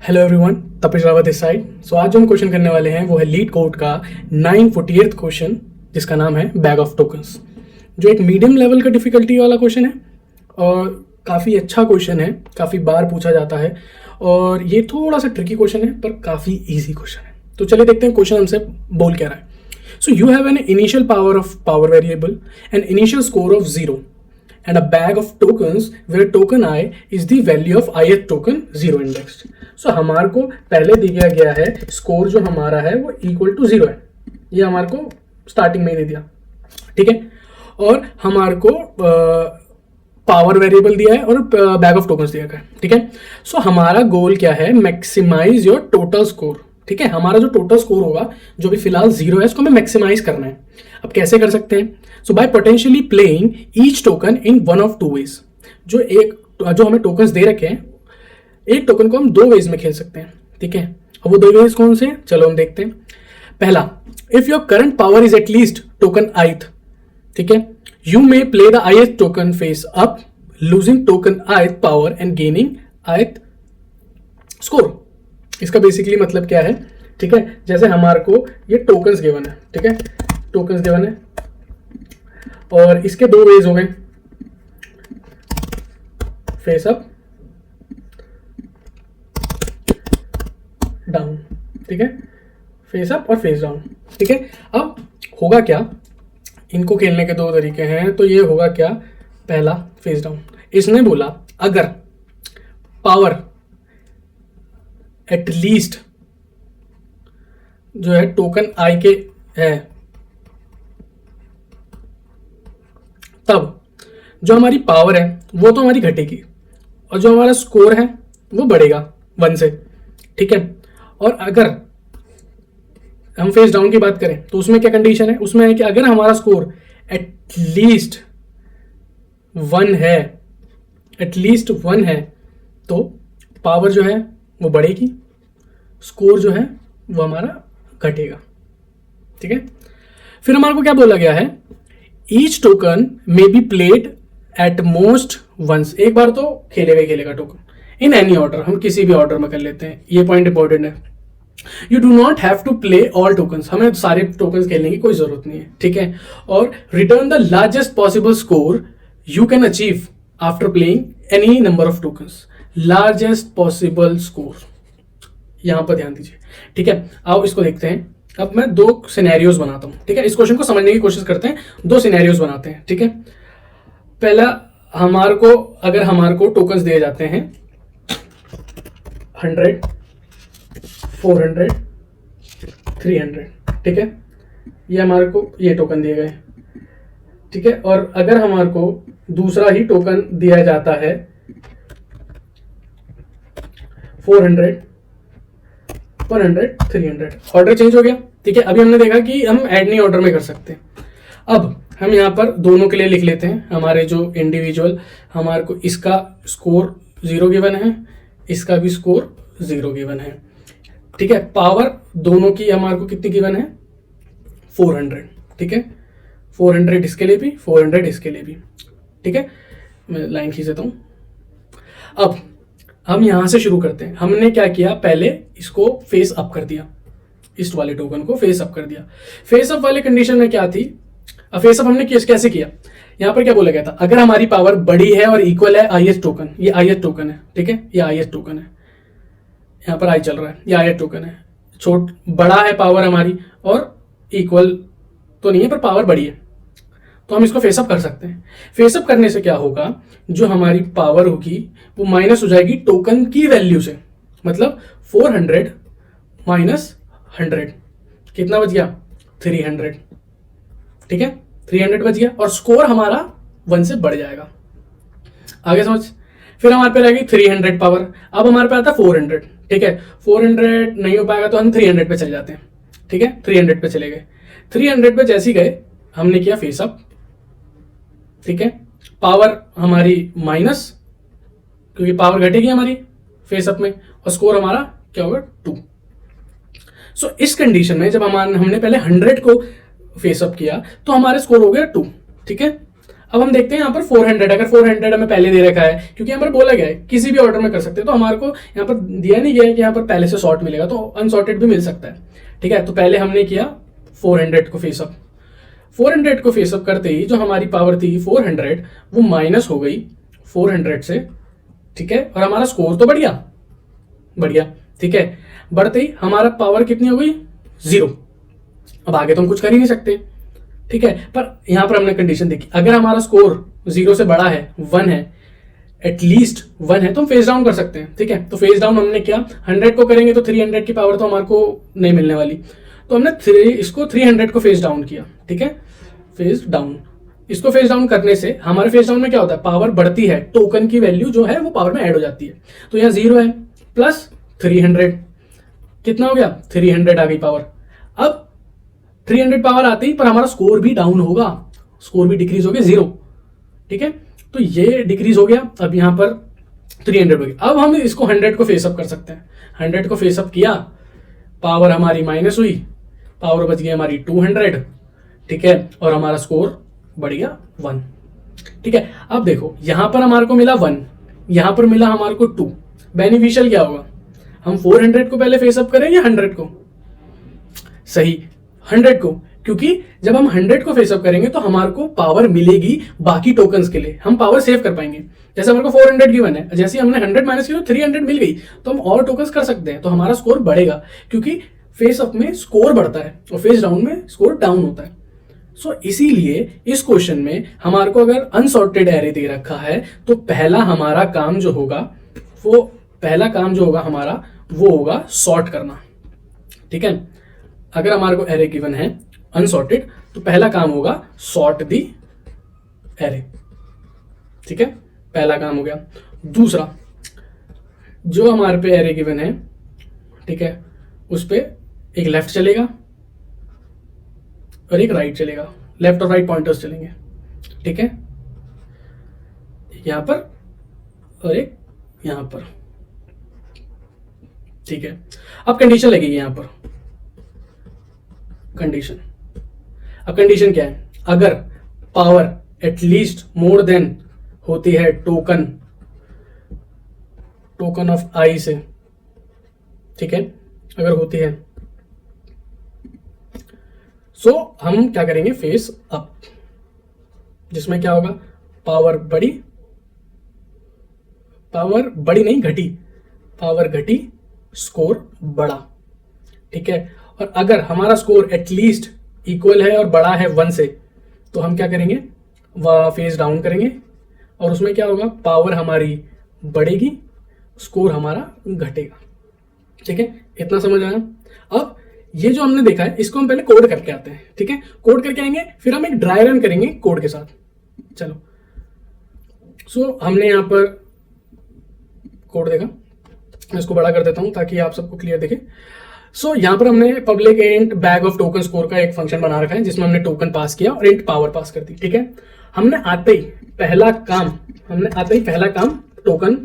Hello everyone, तपिश रावत इस side. सो आज जो हम क्वेश्चन करने वाले हैं वो है लीड कोड का 948th क्वेश्चन, जिसका नाम है बैग ऑफ टोकन्स, जो एक मीडियम लेवल का डिफिकल्टी वाला क्वेश्चन है और काफ़ी अच्छा क्वेश्चन है। काफ़ी बार पूछा जाता है और ये थोड़ा सा ट्रिकी क्वेश्चन है पर काफ़ी ईजी क्वेश्चन है। तो चलिए देखते हैं क्वेश्चन हमसे बोल क्या रहा है। So you have an initial power of power variable and initial score of 0 and a bag of tokens where token I is the value of ith token 0 indexed. So हमारे को पहले दिया गया है स्कोर जो हमारा है वो इक्वल टू 0 है, ये हमारे को स्टार्टिंग में ही दे दिया, ठीक है। और हमारे को पावर वेरिएबल दिया है और बैग ऑफ टोकन्स दिया गया है, ठीक है। सो हमारा गोल क्या है, मैक्सिमाइज योर टोटल स्कोर, ठीक है। हमारा जो टोटल स्कोर होगा जो भी फिलहाल 0 है, इसको हमें मैक्सिमाइज करना है। अब कैसे कर सकते हैं? So by potentially playing each token in one of two ways. जो हमें टोकन्स दे रखे हैं, एक टोकन को हम दो वेज में खेल सकते हैं, ठीक है। अब वो दो वेज कौन से हैं, चलो हम देखते हैं। पहला, if your current power is at least token ith, ठीक है, you may play the ith token face up, losing token ith power and gaining ith score. इसका बेसिकली मतलब क्या है, ठीक है, जैसे हमारे को ये टोकन्स गिवन है, ठीक है, टोकन्स गिवन है और इसके दो वेज हो गए, फेस अप, डाउन, ठीक है, फेस अप और फेस डाउन, ठीक है। अब होगा क्या, इनको खेलने के दो तरीके हैं। तो ये होगा क्या, पहला फेस डाउन, इसने बोला अगर पावर एटलीस्ट जो है टोकन आई के है, तब जो हमारी पावर है वो तो हमारी घटेगी और जो हमारा स्कोर है वो बढ़ेगा 1 से, ठीक है। और अगर हम फेस डाउन की बात करें तो उसमें क्या कंडीशन है, उसमें है कि अगर हमारा स्कोर एटलीस्ट 1 है, एटलीस्ट 1 है, तो पावर जो है वो बढ़ेगी, स्कोर जो है वो हमारा घटेगा, ठीक है। फिर हमारे को क्या बोला गया है, each token may be played at most once. एक बार तो खेलेगा टोकन इन एनी ऑर्डर, हम किसी भी ऑर्डर में कर लेते हैं, ये पॉइंट इंपॉर्टेंट है। You do not have to play all tokens, हमें सारे टोकन्स खेलने की कोई जरूरत नहीं है, ठीक है। और return the largest possible score you can achieve after playing any number of tokens. Largest possible score, यहां पर ध्यान दीजिए, ठीक है। आओ इसको देखते हैं। अब मैं दो सिनेरियोज बनाता हूं, ठीक है, इस क्वेश्चन को समझने की कोशिश करते हैं। दो सिनेरियोज बनाते हैं, ठीक है। पहला, अगर हमारे को टोकन्स दिए जाते हैं 100, 400, 300, ठीक है, ये हमारे को ये टोकन दिए गए, ठीक है। और अगर हमारे को दूसरा ही टोकन दिया जाता है 400, 100, 300, ऑर्डर चेंज हो गया, ठीक है। अभी हमने देखा कि हम ऐड नहीं ऑर्डर में कर सकते। अब हम यहाँ पर दोनों के लिए लिख लेते हैं, हमारे जो इंडिविजुअल, हमारे को इसका स्कोर 0 गिवन है, इसका भी स्कोर 0 गिवन है, ठीक है। पावर दोनों की हमारे को कितनी गिवन है, 400, ठीक है, 400 इसके लिए भी, 400 इसके लिए भी, ठीक है। मैं लाइन खींच देता हूं। अब हम यहां से शुरू करते हैं। हमने क्या किया, पहले इसको फेस अप कर दिया, इस वाले टोकन को फेस अप कर दिया। फेस अप वाले कंडीशन में क्या थी, फेस अप हमने कैसे किया, यहां पर क्या बोला गया था, अगर हमारी पावर बड़ी है और इक्वल है ith टोकन, ये ith टोकन है, ठीक है, ये ith टोकन है, यहां पर आई चल रहा है, ये ith टोकन है, बड़ा है पावर हमारी और इक्वल तो नहीं है पर पावर बड़ी है, तो हम इसको फेसअप कर सकते हैं। फेसअप करने से क्या होगा, जो हमारी पावर होगी वो माइनस हो जाएगी टोकन की वैल्यू से, मतलब 400 माइनस 100 कितना बच गया, 300, ठीक है, 300 बच गया और स्कोर हमारा 1 से बढ़ जाएगा। आगे समझ। फिर हमारे पे रहेगी 300 पावर, अब हमारे पे आता है 400, ठीक है, 400 नहीं हो पाएगा तो हम 300 पे चले जाते हैं, ठीक है, 300 पे चले गए। 300 पे जैसे ही गए हमने किया फेसअप, ठीक है, पावर हमारी माइनस, क्योंकि पावर घटेगी हमारी फेसअप में, और स्कोर हमारा क्या होगा, 2। सो इस कंडीशन में जब हमने पहले 100 को फेसअप किया तो हमारे स्कोर हो गया 2, ठीक है। अब हम देखते हैं यहाँ पर 400, अगर 400 हमें पहले दे रखा है, क्योंकि यहाँ पर बोला गया है किसी भी ऑर्डर में कर सकते हैं, तो हमारे को यहाँ पर दिया नहीं गया है कि यहाँ पर पहले से सॉर्ट मिलेगा, तो अनसॉर्टेड भी मिल सकता है। ठीक है, तो पहले हमने किया 400 को फेसअप। 400 को फेसअप करते ही जो हमारी पावर थी 400, वो माइनस हो गई 400 से। ठीक है, और हमारा स्कोर तो बढ़िया बढ़िया। ठीक है, बढ़ते ही हमारा पावर कितनी हो गई 0। अब आगे तो हम कुछ कर ही नहीं सकते। ठीक है, पर यहां पर हमने कंडीशन देखी, अगर हमारा स्कोर 0 से बड़ा है, 1 है, एटलीस्ट 1 है, तो हम फेस डाउन कर सकते हैं। ठीक है, तो फेस डाउन हमने किया, 100 को करेंगे तो 300 की पावर तो हमारे को नहीं मिलने वाली, तो हमने इसको 300 को फेस डाउन किया। ठीक है, फेस डाउन, इसको फेस डाउन करने से हमारे फेस डाउन में क्या होता है, पावर बढ़ती है, टोकन की वैल्यू जो है वो पावर में ऐड हो जाती है। तो यहाँ 0 है प्लस 300, कितना हो गया 300 आ गई पावर। अब 300 पावर आते ही पर हमारा स्कोर भी डाउन होगा, स्कोर भी डिक्रीज हो गया 0। ठीक है, तो ये डिक्रीज हो गया, अब यहां पर 300 हो गया। अब हम इसको 100 को फेसअप कर सकते हैं। 100 को फेसअप किया, पावर हमारी माइनस हुई, पावर बच गई हमारी 200। ठीक है, और हमारा स्कोर बढ़ गया 1। ठीक है, अब देखो यहां पर हमारे को मिला 1, यहां पर मिला हमारे को 2। बेनिफिशियल क्या होगा, हम 400 को पहले फेसअप करें या 100 को? सही, 100 को, क्योंकि जब हम 100 को फेसअप करेंगे तो हमारे को पावर मिलेगी बाकी टोकन्स के लिए, हम पावर सेव कर पाएंगे। जैसे हमारे को 400 गिवन है, जैसे हमने 100 माइनस किया तो 300 मिल गई, तो हम और टोकन्स कर सकते हैं, तो हमारा स्कोर बढ़ेगा, क्योंकि फेस अप में स्कोर बढ़ता है और फेस डाउन में स्कोर डाउन होता है। सो इसीलिए इस क्वेश्चन में हमारे को अगर अनसॉर्टेड एरे दे रखा है, तो पहला हमारा काम जो होगा हमारा वो होगा सॉर्ट करना। ठीक है, अगर हमारे को एरे गिवन है अनसॉर्टेड, तो पहला काम होगा सॉर्ट दी एरे। ठीक है, पहला काम हो गया। दूसरा, जो हमारे पे एरे गिवन है, ठीक है, उस पे एक लेफ्ट चलेगा और एक राइट चलेगा, लेफ्ट और राइट पॉइंटर्स चलेंगे। ठीक है, यहां पर और एक यहां पर। ठीक है, अब कंडीशन लगेगी यहां पर, कंडीशन। अब कंडीशन क्या है, अगर पावर एटलीस्ट मोर देन होती है टोकन ऑफ आई से, ठीक है, अगर होती है, सो हम क्या करेंगे, फेस अप, जिसमें क्या होगा, पावर बड़ी नहीं घटी, पावर घटी, स्कोर बढ़ा। ठीक है, और अगर हमारा स्कोर एटलीस्ट इक्वल है और बड़ा है 1 से, तो हम क्या करेंगे, वह फेस डाउन करेंगे, और उसमें क्या होगा, पावर हमारी बढ़ेगी, स्कोर हमारा घटेगा। ठीक है, इतना समझ आया। अब ये जो हमने देखा है, इसको हम पहले कोड करके आते हैं। ठीक है, कोड करके आएंगे, फिर हम एक ड्राई रन करेंगे कोड के साथ। चलो, सो हमने यहां पर कोड देखा, मैं इसको बड़ा कर देता हूं ताकि आप सबको क्लियर दिखे। सो यहाँ पर हमने public int bag of token score का एक फंक्शन बना रखा है, जिसमें हमने टोकन पास किया और इंट पावर पास कर दी। ठीक है, हमने आते ही पहला काम टोकन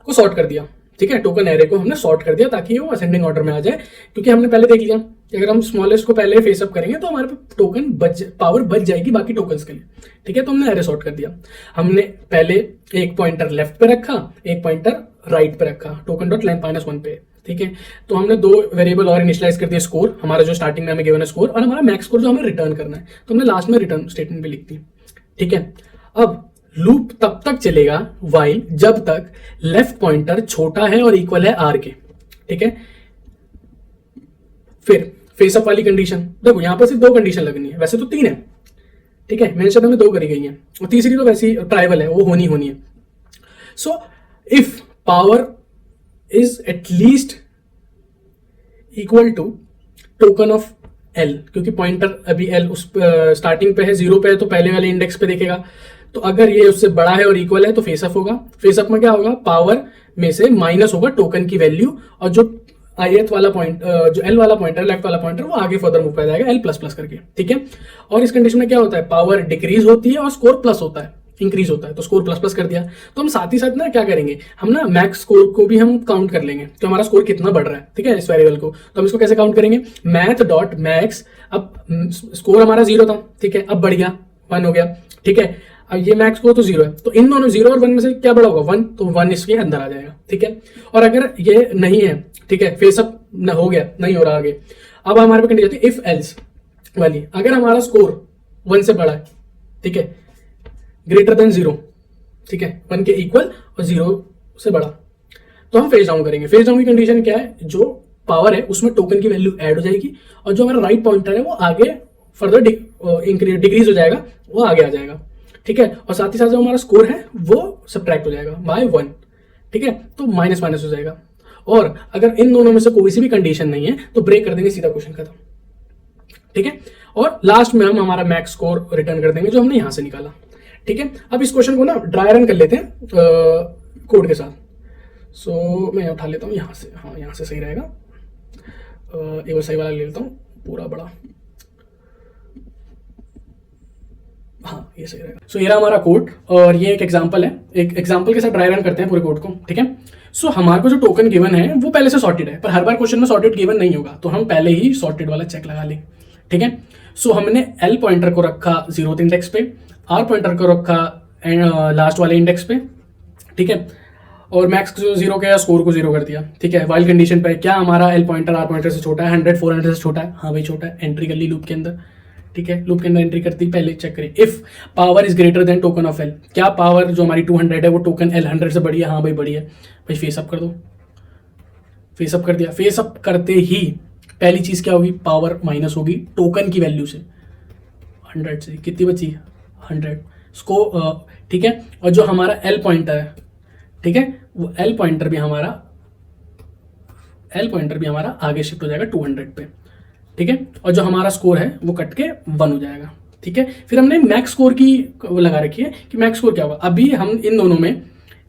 को सॉर्ट कर दिया। ठीक है, टोकन एरे को हमने सॉर्ट कर दिया ताकि वो असेंडिंग ऑर्डर में आ जाए, क्योंकि हमने पहले देख लिया कि अगर हम स्मॉलेस्ट को पहले फेसअप करेंगे तो हमारे टोकन पावर बच जाएगी बाकी टोकन्स के लिए। ठीक है, तो हमने एरे सॉर्ट कर दिया। हमने पहले एक पॉइंटर लेफ्ट पे रखा, एक पॉइंटर राइट पे रखा, टोकन डॉट लेंथ -1 पे। ठीक है, तो हमने 2 वेरिएबल और इनिशियलाइज कर दिया, स्कोर हमारा जो स्टार्टिंग में हमें गिवन है स्कोर, और हमारा मैक्स स्कोर जो हमें रिटर्न करना है, तो हमने लास्ट में रिटर्न स्टेटमेंट भी लिख दी। ठीक है, अब लूप तब तक चलेगा वाइल जब तक लेफ्ट पॉइंटर छोटा है और इक्वल है आर के। ठीक है, फिर फेसअप वाली कंडीशन देखो, यहां पर सिर्फ 2 कंडीशन लगनी है, वैसे तो 3 है। ठीक है, मेंशन में 2 करी गई है, और तीसरी तो वैसी ट्राइबल है, वो होनी है। So if power is at least equal to token of L, क्योंकि पॉइंटर अभी एल उस स्टार्टिंग पे है, 0 पे है, तो पहले वाले इंडेक्स पे देखेगा। तो अगर ये उससे बड़ा है और इक्वल है तो फेसअप होगा। फेसअप में क्या होगा, पावर में से माइनस होगा टोकन की वैल्यू, और जो ith वाला पॉइंट, जो l वाला पॉइंटर, लेफ्ट वाला पॉइंटर, वो आगे फर्दर मूव कर जाएगा l++ करके। ठीक है, और इस कंडीशन में क्या होता है, पावर डिक्रीज होती है और स्कोर प्लस होता है, इंक्रीज होता है, तो स्कोर ++ कर दिया। तो हम साथ ही साथ ना क्या करेंगे, हम ना मैक्स स्कोर को भी हम काउंट कर लेंगे, तो हमारा स्कोर कितना बढ़ रहा है। ठीक है, इस वेरिएबल को, तो हम इसको कैसे काउंट करेंगे, मैथ.मैक्स। अब स्कोर हमारा 0 था, ठीक है, अब बढ़ गया 1 हो गया। ठीक है, अब ये मैक्स स्कोर तो 0 है, तो इन दोनों 0 और 1 में से क्या बड़ा होगा? 1, तो 1 इसके अंदर आ जाएगा। ठीक है, और अगर ये नहीं है, ठीक है, फेस अप हो गया, नहीं हो रहा आगे, अब हमारे पे कंडीशन होती है इफ एल्स वाली। अगर हमारा स्कोर 1 से बड़ा है, ठीक है, ग्रेटर देन 0, ठीक है, 1 के इक्वल और 0 से बड़ा, तो हम फेज डाउन करेंगे। फेज डाउन की कंडीशन क्या है? जो पावर है उसमें टोकन की वैल्यू ऐड हो जाएगी और जो हमारा राइट पॉइंटर है वो आगे फर्दर डिक्रीज हो जाएगा, वो आगे आ जाएगा। ठीक है, और साथ ही साथ जो हमारा स्कोर है वो सब्ट्रैक्ट हो जाएगा बाय 1। ठीक है, तो माइनस माइनस हो जाएगा। और अगर इन दोनों में से कोई सी भी कंडीशन नहीं है तो ब्रेक कर देंगे, सीधा क्वेश्चन खत्म। ठीक है, और लास्ट में हम हमारा मैक्स स्कोर रिटर्न कर देंगे जो हमने यहां से निकाला। ठीक है, अब इस क्वेश्चन को ना ड्राई रन कर लेते हैं कोड के साथ। सो मैं उठा लेता हूँ यहाँ से, हाँ यहाँ से सही रहेगा। एक बार सही वाला ले लेता हूँ पूरा बड़ा, हाँ ये सही रहेगा। सो ये रहा हमारा कोड और ये एक एग्जांपल है। एक एग्जांपल के साथ ड्राई रन करते हैं पूरे कोड को। ठीक है, सो हमारे को जो टोकन गिवन है वो पहले से सॉर्टेड है, पर हर बार क्वेश्चन में सॉर्टेड गिवन नहीं होगा, तो हम पहले ही सॉर्टेड वाला चेक लगा लें। ठीक है, सो हमने एल पॉइंटर को रखा 0th इंडेक्स पे, आर पॉइंटर को रखा लास्ट वाले इंडेक्स पे। ठीक है, और मैक्स को 0 किया, स्कोर को 0 कर दिया। ठीक है, वाइल कंडीशन पे क्या हमारा एल पॉइंटर आर पॉइंटर से छोटा है? 100 400 से छोटा है, हाँ भाई छोटा है, एंट्री कर ली लूप के अंदर। ठीक है, लूप के अंदर एंट्री करती पहले चेक करें if power is greater than token of L, क्या पावर जो हमारी 200 है वो टोकन एल 100 से बड़ी है? हाँ भाई बड़ी है। भाई फेस अप कर दो, फेस अप कर दिया। फेस अप करते ही पहली चीज क्या होगी? पावर माइनस होगी टोकन की वैल्यू से, 100 से कितनी बची? 100 इसको। ठीक है, और जो हमारा एल पॉइंटर है, ठीक है, वो एल पॉइंटर भी हमारा आगे शिफ्ट हो जाएगा 200 पे। ठीक है, और जो हमारा स्कोर है वो कट के 1 हो जाएगा। ठीक है, फिर हमने मैक्स स्कोर की लगा रखी है कि मैक्स स्कोर क्या होगा। अभी हम इन दोनों में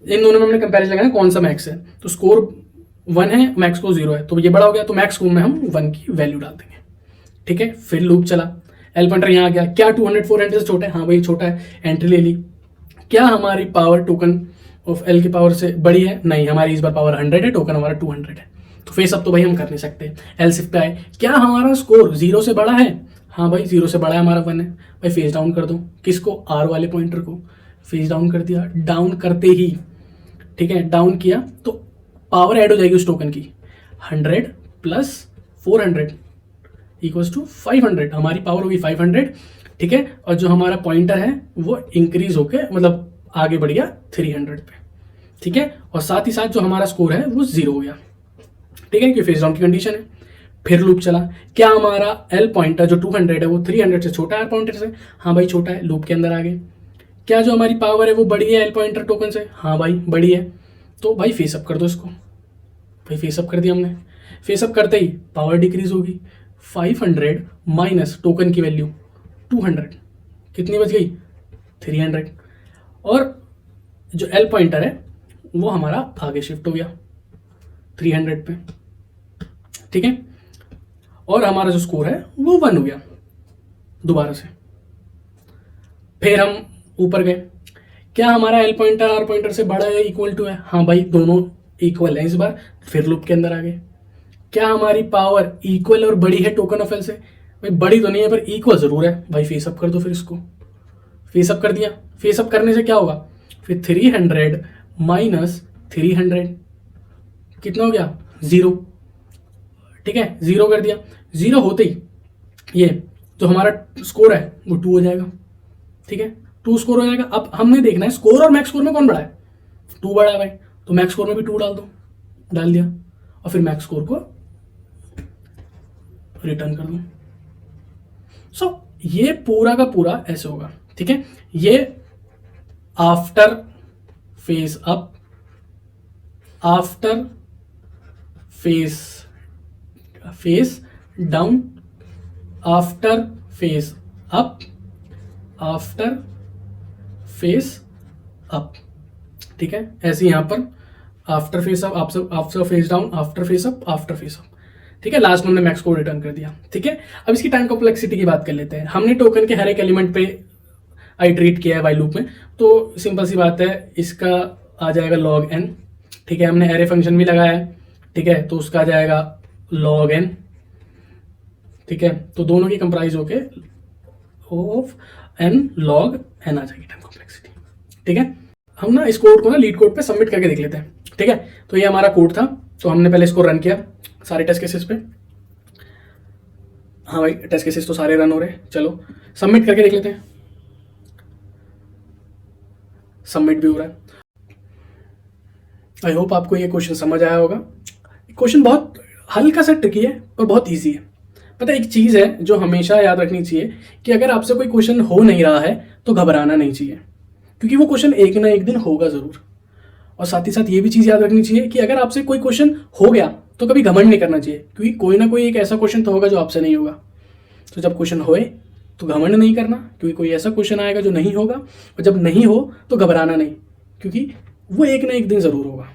हमने कंपैरिजन लगाना कौन सा मैक्स है, तो स्कोर 1 है, मैक्स स्कोर 0 है, तो ये बड़ा हो गया, तो मैक्स स्कोर में हम 1 की वैल्यू डाल देंगे। ठीक है, फिर लूप चला, एल पॉइंटर यहाँ आ गया, क्या 200 400 से छोटा है? हाँ भाई छोटा है, एंट्री ले ली। क्या हमारी पावर टोकन ऑफ एल की पावर से बड़ी है? नहीं, हमारी इस बार पावर 100 है, टोकन हमारा 200 है, तो फेस अप तो भाई हम कर नहीं सकते। एल शिफ्ट पे आए, क्या हमारा स्कोर 0 से बड़ा है? हाँ भाई 0 से बड़ा है, हमारा 1 है। भाई फेस डाउन कर दो, किसको? आर वाले पॉइंटर को। फेस डाउन कर दिया, डाउन करते ही, ठीक है, डाउन किया तो पावर ऐड हो जाएगी उस टोकन की, 100 प्लस 400 इक्वल्स टू 500, हमारी पावर होगी 500। ठीक है, और जो हमारा पॉइंटर है वो इंक्रीज होके मतलब आगे बढ़ गया 300 पे। ठीक है, और साथ ही साथ जो हमारा स्कोर है वो 0 हो गया। ठीक है, कि फेस डाउन की कंडीशन है। फिर लूप चला, क्या हमारा एल पॉइंटर जो 200 है वो 300 से छोटा है पॉइंटर से? हाँ भाई छोटा है, लूप के अंदर आ गए। क्या जो हमारी पावर है वो बड़ी है एल पॉइंटर टोकन से? हाँ भाई बड़ी है, तो भाई फेस अप कर दो इसको। भाई फेस अप कर दिया हमने। फेस अप करते ही पावर डिक्रीज होगी, 500 माइनस टोकन की वैल्यू 200, कितनी बच गई? 300। और जो एल पॉइंटर है वो हमारा आगे शिफ्ट हो गया 300 पे। ठीक है, और हमारा जो स्कोर है वो 1 हो गया दोबारा से। फिर हम ऊपर गए, क्या हमारा एल पॉइंटर आर पॉइंटर से बड़ा है, इक्वल टू है? हाँ भाई दोनों इक्वल है इस बार। फिर लूप के अंदर आ गए, क्या हमारी पावर इक्वल और बड़ी है टोकन ऑफ एल से? भाई बड़ी तो नहीं है पर इक्वल जरूर है। भाई फेस अप कर दो, फिर इसको फेस अप कर दिया। फेस अप करने से क्या होगा? फिर 300 माइनस 300 कितना हो गया? 0। ठीक है, 0 कर दिया। 0 होते ही ये जो हमारा स्कोर है वो 2 हो जाएगा। ठीक है, 2 स्कोर हो जाएगा। अब हमने देखना है स्कोर और मैक्स स्कोर में कौन बड़ा है? 2 बड़ा है भाई, तो मैक्स स्कोर में भी 2 डाल दो। डाल दिया, और फिर मैक्स स्कोर को रिटर्न कर दो। सो ये पूरा का पूरा ऐसे होगा। ठीक है, ये after face up, after face down, after face up, after face up. ठीक है, ऐसे यहां पर after face up, after face down, after face up, after face up. ठीक है, लास्ट में हमने मैक्स को रिटर्न कर दिया। ठीक है, अब इसकी टाइम कॉम्प्लेक्सिटी की बात कर लेते हैं। हमने टोकन के हर एक एलिमेंट पे आइटरेट किया है वाइल लूप में, तो सिंपल सी बात है, इसका आ जाएगा log n। ठीक है, हमने एरे फंक्शन भी लगाया है। ठीक है, तो उसका आ जाएगा log n। ठीक है, तो दोनों की कंप्राइज होके ऑफ n log एन आ जाएगी टाइम कॉम्प्लेक्सिटी। ठीक है, हम ना इस कोड को ना लीड कोड पे सबमिट करके देख लेते हैं। ठीक है, तो ये हमारा कोड था, तो हमने पहले इसको रन किया सारे टेस्ट केसेस पे। हाँ भाई, टेस्ट केसेस तो सारे रन हो रहे हैं। चलो सबमिट करके देख लेते हैं। सबमिट भी हो रहा है। आई होप आपको ये क्वेश्चन समझ आया होगा। क्वेश्चन बहुत हल्का सा ट्रिकी है और बहुत ईजी है। पता है, एक चीज़ है जो हमेशा याद रखनी चाहिए कि अगर आपसे कोई क्वेश्चन हो नहीं रहा है तो घबराना नहीं चाहिए, क्योंकि वो क्वेश्चन एक ना एक दिन होगा ज़रूर। और साथ ही साथ ये भी चीज़ याद रखनी चाहिए कि अगर आपसे कोई क्वेश्चन हो गया तो कभी घमंड नहीं करना चाहिए, क्योंकि कोई ना कोई एक ऐसा क्वेश्चन तो होगा जो आपसे नहीं होगा। तो जब क्वेश्चन होए तो घमंड नहीं करना, क्योंकि कोई ऐसा क्वेश्चन आएगा जो नहीं होगा, और जब नहीं हो तो घबराना नहीं, क्योंकि वो एक ना एक दिन ज़रूर होगा।